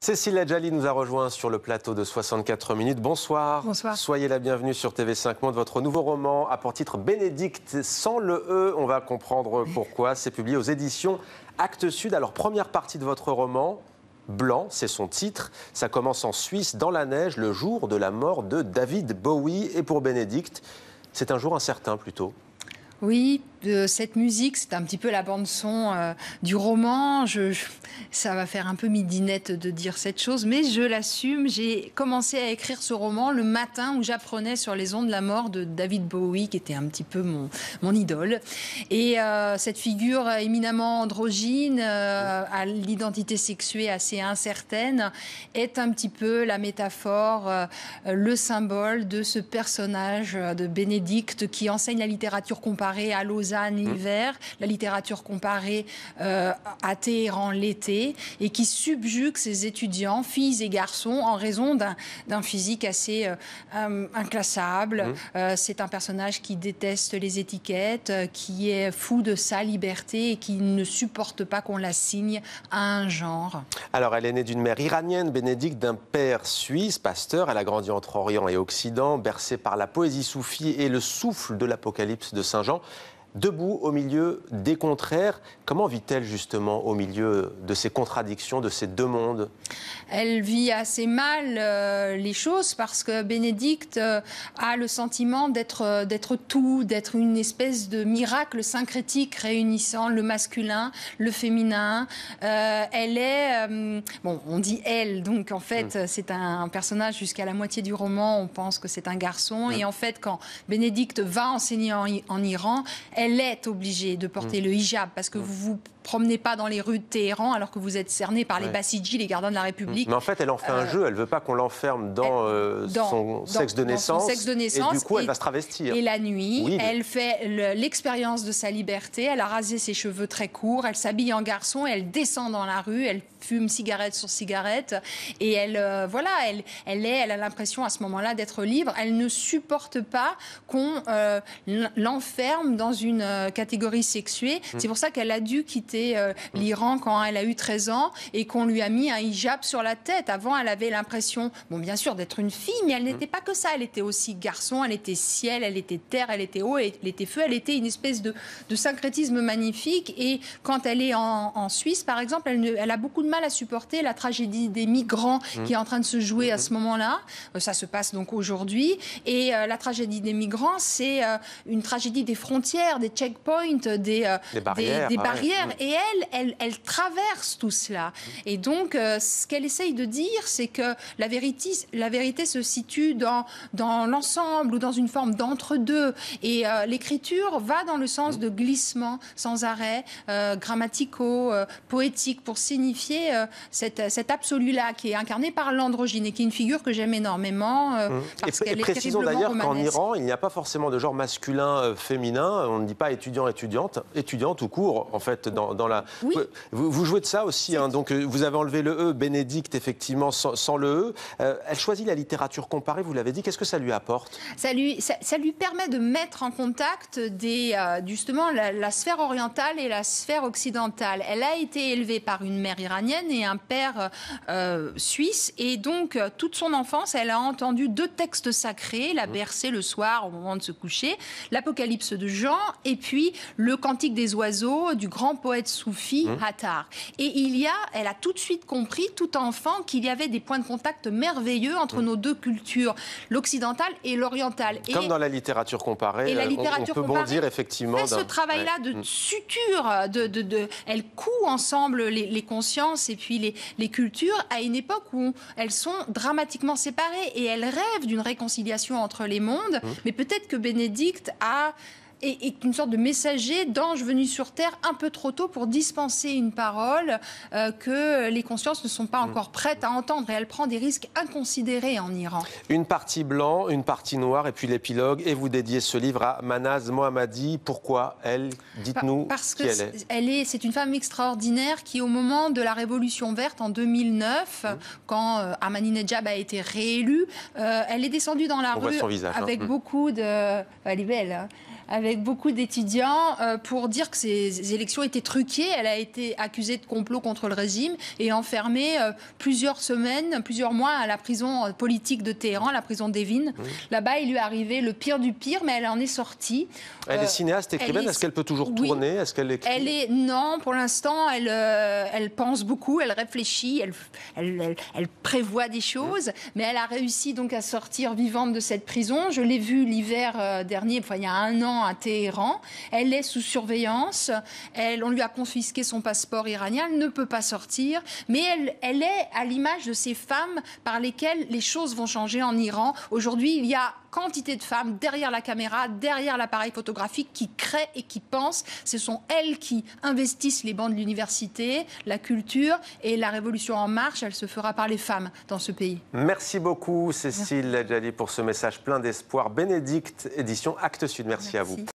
Cécile Adjali nous a rejoint sur le plateau de 64 minutes. Bonsoir. Bonsoir. Soyez la bienvenue sur TV5 Monde. Votre nouveau roman a pour titre Bénédicte sans le E. On va comprendre pourquoi. C'est publié aux éditions Actes Sud. Alors, première partie de votre roman, Blanc, c'est son titre. Ça commence en Suisse, dans la neige, le jour de la mort de David Bowie. Et pour Bénédicte, c'est un jour incertain plutôt. Oui, cette musique, c'est un petit peu la bande-son du roman. Ça va faire un peu midinette de dire cette chose, mais je l'assume. J'ai commencé à écrire ce roman le matin où j'apprenais sur les ondes la mort de David Bowie, qui était un petit peu mon idole. Et cette figure éminemment androgyne, à l'identité sexuée assez incertaine, est un petit peu la métaphore, le symbole de ce personnage de Bénédicte qui enseigne la littérature comparée à Lausanne l'hiver, la littérature comparée à Téhéran l'été, et qui subjugue ses étudiants, filles et garçons, en raison d'un physique assez inclassable. C'est un personnage qui déteste les étiquettes, qui est fou de sa liberté et qui ne supporte pas qu'on l'assigne à un genre. Alors, elle est née d'une mère iranienne, Bénédicte, d'un père suisse, pasteur. Elle a grandi entre Orient et Occident, bercée par la poésie soufie et le souffle de l'Apocalypse de Saint Jean. Debout au milieu des contraires, comment vit-elle justement au milieu de ces contradictions, de ces deux mondes? Elle vit assez mal les choses parce que Bénédicte a le sentiment d'être tout, d'être une espèce de miracle syncrétique réunissant le masculin, le féminin. Elle est... bon, on dit elle, donc en fait c'est un personnage jusqu'à la moitié du roman, on pense que c'est un garçon. Et en fait, quand Bénédicte va enseigner en Iran, elle est obligée de porter le hijab parce que vous vous promenez pas dans les rues de Téhéran alors que vous êtes cerné par les Bassidji, les gardiens de la République. Mais en fait, elle en fait un jeu. Elle veut pas qu'on l'enferme dans son sexe de naissance. Et du coup, elle va se travestir. Et la nuit, elle fait l'expérience de sa liberté. Elle a rasé ses cheveux très courts. Elle s'habille en garçon. Elle descend dans la rue. Elle fume cigarette sur cigarette. Et elle a l'impression à ce moment-là d'être libre. Elle ne supporte pas qu'on l'enferme dans une catégorie sexuée. C'est pour ça qu'elle a dû quitter l'Iran quand elle a eu 13 ans et qu'on lui a mis un hijab sur la tête. Avant, elle avait l'impression, bon, bien sûr, d'être une fille, mais elle n'était pas que ça. Elle était aussi garçon, elle était ciel, elle était terre, elle était eau, elle était feu. Elle était une espèce de syncrétisme magnifique. Et quand elle est en Suisse, par exemple, elle a beaucoup de mal à supporter la tragédie des migrants qui est en train de se jouer à ce moment-là. Ça se passe donc aujourd'hui. Et la tragédie des migrants, c'est une tragédie des frontières, des checkpoints, des barrières. Et elle traverse tout cela. Et donc, ce qu'elle essaye de dire, c'est que la vérité se situe dans l'ensemble ou dans une forme d'entre-deux. Et l'écriture va dans le sens de glissements sans arrêt, grammaticaux, poétiques, pour signifier cet absolu-là qui est incarné par l'androgyne et qui est une figure que j'aime énormément parce qu'elle est précisons d'ailleurs qu'en romanesque. Iran, il n'y a pas forcément de genre masculin, féminin. On ne dit pas étudiant, étudiante tout court, en fait, dans la... Oui. Vous jouez de ça aussi, hein, donc vous avez enlevé le E, Bénédicte, effectivement, sans le E. Elle choisit la littérature comparée, vous l'avez dit. Qu'est-ce que ça lui apporte? Ça lui permet de mettre en contact justement la sphère orientale et la sphère occidentale. Elle a été élevée par une mère iranienne et un père suisse, et donc toute son enfance, elle a entendu deux textes sacrés, la bercée le soir au moment de se coucher, l'Apocalypse de Jean, et puis le Cantique des oiseaux du grand poète soufi Attar. Et elle a tout de suite compris, tout enfant, qu'il y avait des points de contact merveilleux entre nos deux cultures, l'occidentale et l'orientale. Comme dans la littérature comparée, on peut bondir effectivement. Fait ce travail-là de suture, elle coud ensemble les consciences et puis les cultures à une époque où elles sont dramatiquement séparées et elle rêve d'une réconciliation entre les mondes. Mais peut-être que Bénédicte est une sorte de messager, d'ange venu sur Terre un peu trop tôt pour dispenser une parole que les consciences ne sont pas encore prêtes à entendre. Et elle prend des risques inconsidérés en Iran. Une partie blanc, une partie noire, et puis l'épilogue. Et vous dédiez ce livre à Mahnaz Mohammadi. Pourquoi elle? Dites-nous qui elle est. C'est une femme extraordinaire qui, au moment de la Révolution verte en 2009, quand Ahmadinejad a été réélu, elle est descendue dans la rue avec beaucoup de... Elle est belle, hein, avec beaucoup d'étudiants pour dire que ces élections étaient truquées. Elle a été accusée de complot contre le régime et enfermée plusieurs semaines, plusieurs mois à la prison politique de Téhéran, la prison d'Evin. Là-bas, il lui est arrivé le pire du pire, mais elle en est sortie. Elle est cinéaste, écrivaine. Est-ce qu'elle peut toujours tourner? Est-ce qu'elle écrit? Non, pour l'instant, elle pense beaucoup, elle réfléchit, elle prévoit des choses, mais elle a réussi donc à sortir vivante de cette prison. Je l'ai vue l'hiver dernier, il y a 1 an à Téhéran. Elle est sous surveillance. On lui a confisqué son passeport iranien. Elle ne peut pas sortir, mais elle est à l'image de ces femmes par lesquelles les choses vont changer en Iran. Aujourd'hui, il y a quantité de femmes derrière la caméra, derrière l'appareil photographique qui créent et qui pensent. Ce sont elles qui investissent les bancs de l'université, la culture, et la révolution en marche, elle se fera par les femmes dans ce pays. Merci beaucoup Cécile Ledjali pour ce message plein d'espoir. Bénédicte, édition Actes Sud. Merci à vous.